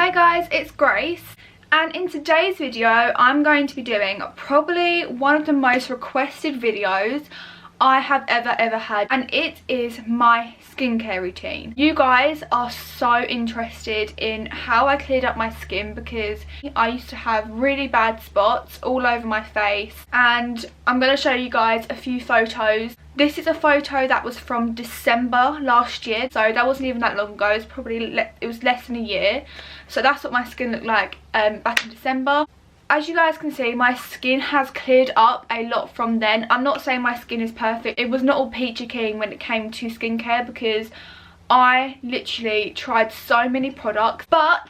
Hi guys, it's Grace, and in today's video I'm going to be doing probably one of the most requested videos I have ever had, and it is my skincare routine. You guys are so interested in how I cleared up my skin because I used to have really bad spots all over my face, and I'm going to show you guys a few photos. This is a photo that was from December last year, so that wasn't even that long ago. It was probably it was less than a year. So that's what my skin looked like back in December. As you guys can see, my skin has cleared up a lot from then. I'm not saying my skin is perfect. It was not all peachy keen when it came to skincare because I literally tried so many products. But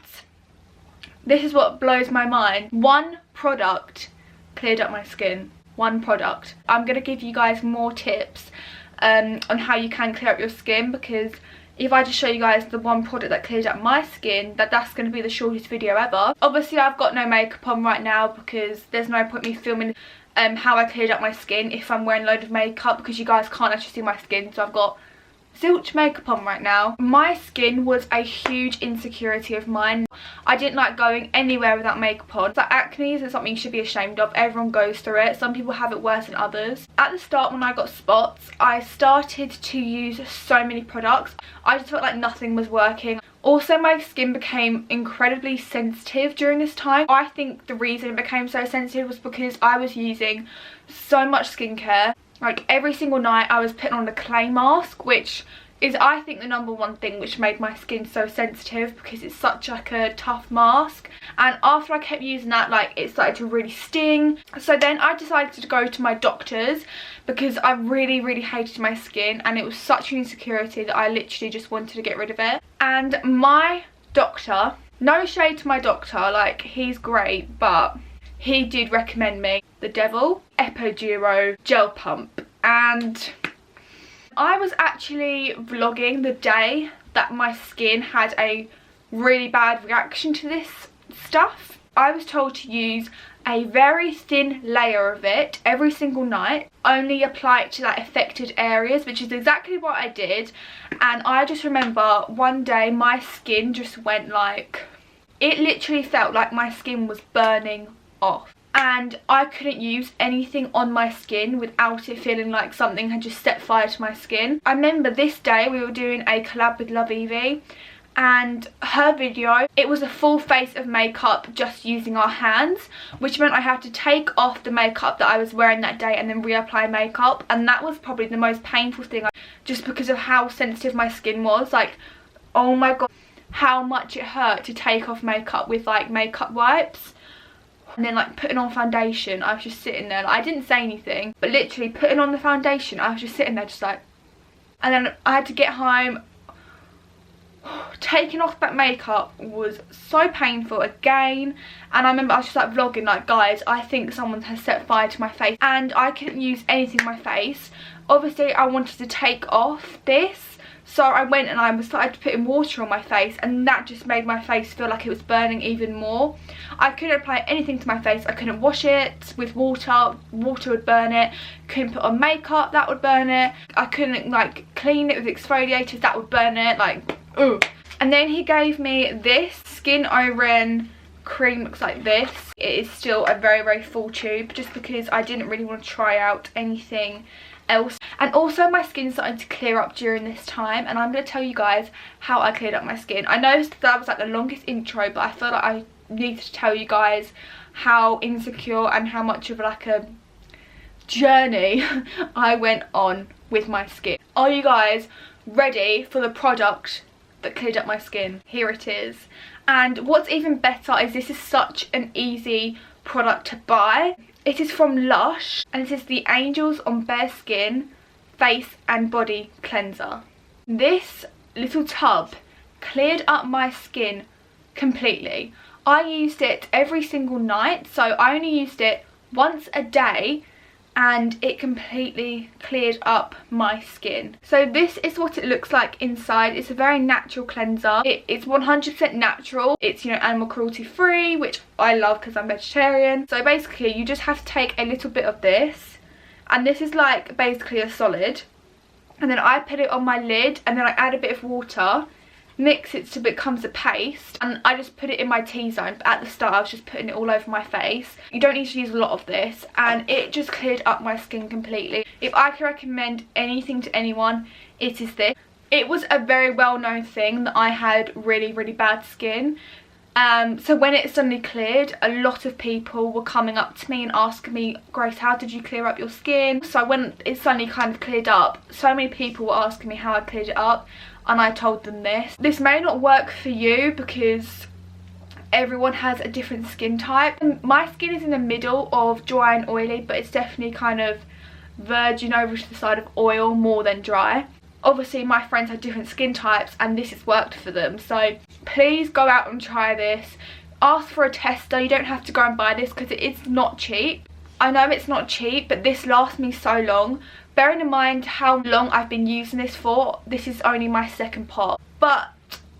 this is what blows my mind. One product cleared up my skin. One product. I'm going to give you guys more tips on how you can clear up your skin, because if I just show you guys the one product that cleared up my skin, that's going to be the shortest video ever. Obviously I've got no makeup on right now because there's no point me filming how I cleared up my skin if I'm wearing a load of makeup, because you guys can't actually see my skin, so I've got zilch makeup on right now. My skin was a huge insecurity of mine. I didn't like going anywhere without makeup on. So acne isn't something you should be ashamed of. Everyone goes through it. Some people have it worse than others. At the start, when I got spots, I started to use so many products. I just felt like nothing was working. Also, my skin became incredibly sensitive during this time. I think the reason it became so sensitive was because I was using so much skincare. Like every single night I was putting on a clay mask, which is I think the #1 thing which made my skin so sensitive, because it's such like a tough mask. And after I kept using that, like it started to really sting. So then I decided to go to my doctors because I really hated my skin, and it was such an insecurity that I literally just wanted to get rid of it. And my doctor, no shade to my doctor, like he's great, but he did recommend me the Devil Epiduro Gel Pump. And I was actually vlogging the day that my skin had a really bad reaction to this stuff. I was told to use a very thin layer of it every single night, only apply it to like affected areas, which is exactly what I did. And I just remember one day my skin just went like, it literally felt like my skin was burning off, and I couldn't use anything on my skin without it feeling like something had just set fire to my skin. I remember this day we were doing a collab with Love Evie, and her video, it was a full face of makeup just using our hands, which meant I had to take off the makeup that I was wearing that day and then reapply makeup. And that was probably the most painful thing, just because of how sensitive my skin was. Like, oh my god, how much it hurt to take off makeup with like makeup wipes. And then like putting on foundation, I was just sitting there, like, I didn't say anything, but literally putting on the foundation, I was just sitting there just like, and then I had to get home. Taking off that makeup was so painful again. And I remember I was just like vlogging like, guys, I think someone has set fire to my face, and I couldn't use anything on my face. Obviously I wanted to take off this, so I went and I started putting water on my face, and that just made my face feel like it was burning even more. I couldn't apply anything to my face. I couldn't wash it with water. Water would burn it. Couldn't put on makeup, that would burn it. I couldn't like clean it with exfoliators, that would burn it. Like, ugh. And then he gave me this Skin Iron cream, looks like this. It is still a very full tube, just because I didn't really want to try out anything else. And also my skin started to clear up during this time, and I'm going to tell you guys how I cleared up my skin. I know that was like the longest intro, but I feel like I needed to tell you guys how insecure and how much of like a journey I went on with my skin. Are you guys ready for the product that cleared up my skin? Here it is. And what's even better is this is such an easy product to buy. It is from Lush, and it is the Angels on Bare Skin Face and Body Cleanser. This little tub cleared up my skin completely. I used it every single night, so I only used it once a day, and it completely cleared up my skin. So this is what it looks like inside. It's a very natural cleanser. It's 100% natural. It's, you know, animal cruelty free, which I love because I'm vegetarian. So basically you just have to take a little bit of this, and this is like basically a solid, and then I put it on my lid, and then I add a bit of water. mix it till it becomes a paste, and I just put it in my T-zone. But at the start I was just putting it all over my face. You don't need to use a lot of this, and it just cleared up my skin completely. If I can recommend anything to anyone, it is this. It was a very well-known thing that I had really, really bad skin. So when it suddenly cleared, a lot of people were coming up to me and asking me, Grace, how did you clear up your skin? So when it suddenly kind of cleared up, so many people were asking me how I cleared it up, and I told them this. This may not work for you because everyone has a different skin type. My skin is in the middle of dry and oily, but it's definitely kind of verging over to the side of oil more than dry. Obviously my friends have different skin types and this has worked for them, so please go out and try this. Ask for a tester. You don't have to go and buy this because it's not cheap. I know it's not cheap, but this lasts me so long. Bearing in mind how long I've been using this for, this is only my second pot. But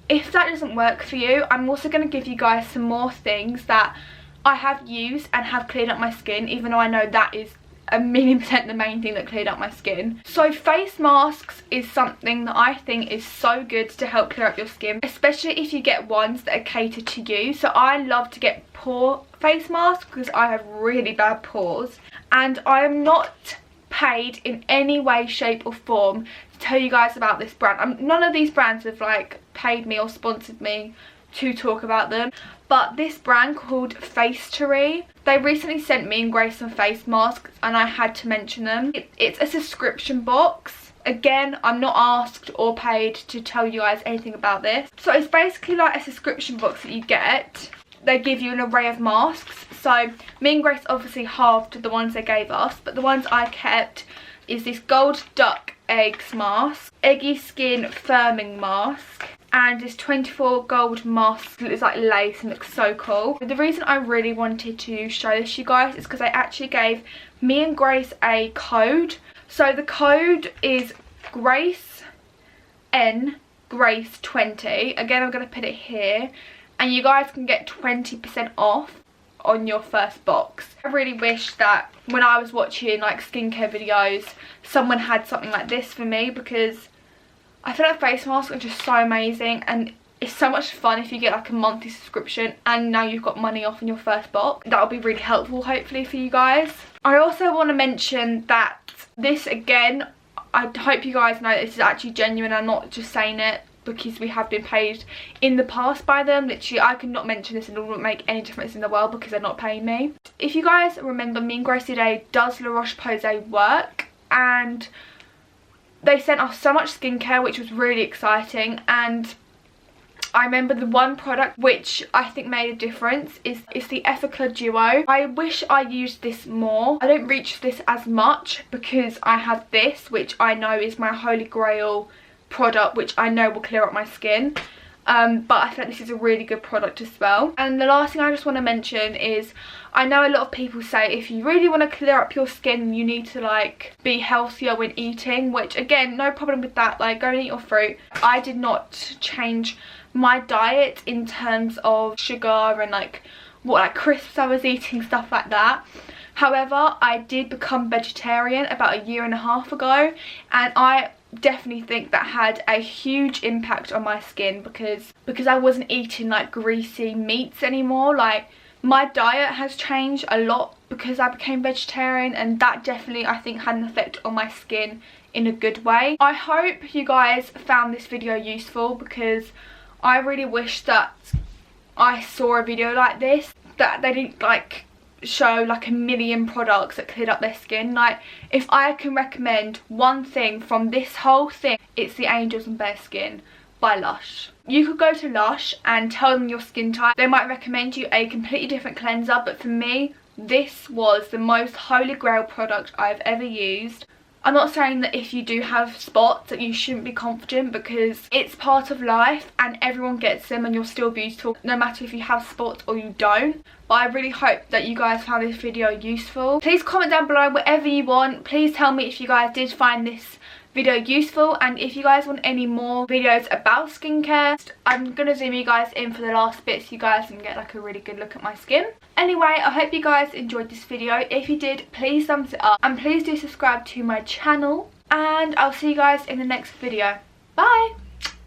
if that doesn't work for you, I'm also going to give you guys some more things that I have used and have cleared up my skin, even though I know that is 1,000,000% the main thing that cleared up my skin. So face masks is something that I think is so good to help clear up your skin, especially if you get ones that are catered to you. So I love to get pore face masks because I have really bad pores, and I am not paid in any way, shape or form to tell you guys about this brand. None of these brands have like paid me or sponsored me to talk about them, but this brand called Facetory, they recently sent me and Grace some face masks and I had to mention them. It's a subscription box. Again, I'm not asked or paid to tell you guys anything about this. So it's basically like a subscription box that you get. They give you an array of masks. So me and Grace obviously halved the ones they gave us, but the ones I kept is this gold duck eggs mask, eggy skin firming mask, and this 24 gold mask. It's like lace and looks so cool. The reason I really wanted to show this you guys is because I actually gave me and Grace a code. So the code is Graceandgrace.20. Again, I'm going to put it here, and you guys can get 20% off on your first box. I really wish that when I was watching like skincare videos, someone had something like this for me, because I feel like face masks are just so amazing, and it's so much fun if you get like a monthly subscription and now you've got money off in your first box. That'll be really helpful hopefully for you guys. I also want to mention that this, again, I hope you guys know this is actually genuine. I'm not just saying it because we have been paid in the past by them. Literally, I could not mention this and it wouldn't make any difference in the world because they're not paying me. If you guys remember, me and Grace today does La Roche-Posay work, and they sent us so much skincare, which was really exciting. And I remember the one product which I think made a difference is the Ethicla Duo. I wish I used this more. I don't reach for this as much because I have this, which I know is my holy grail product, which I know will clear up my skin. But I feel like this is a really good product as well. And the last thing I just want to mention is, I know a lot of people say if you really want to clear up your skin, you need to like be healthier when eating, which again, no problem with that. Like, go and eat your fruit. I did not change my diet in terms of sugar and like what like crisps I was eating, stuff like that. However, I did become vegetarian about 1.5 years ago, and I definitely think that had a huge impact on my skin because I wasn't eating like greasy meats anymore. Like, my diet has changed a lot because I became vegetarian, and that definitely I think had an effect on my skin in a good way. I hope you guys found this video useful because I really wish that I saw a video like this, that they didn't like show like 1,000,000 products that cleared up their skin. Like, if I can recommend one thing from this whole thing, it's the Angels and Bare Skin by Lush. You could go to Lush and tell them your skin type. They might recommend you a completely different cleanser, but for me, this was the most holy grail product I've ever used. I'm not saying that if you do have spots that you shouldn't be confident, because it's part of life and everyone gets them and you're still beautiful no matter if you have spots or you don't. But I really hope that you guys found this video useful. Please comment down below whatever you want. Please tell me if you guys did find this video useful, and if you guys want any more videos about skincare. I'm gonna zoom you guys in for the last bit so you guys can get like a really good look at my skin. Anyway, I hope you guys enjoyed this video. If you did, please thumbs it up, and please do subscribe to my channel, and I'll see you guys in the next video. Bye.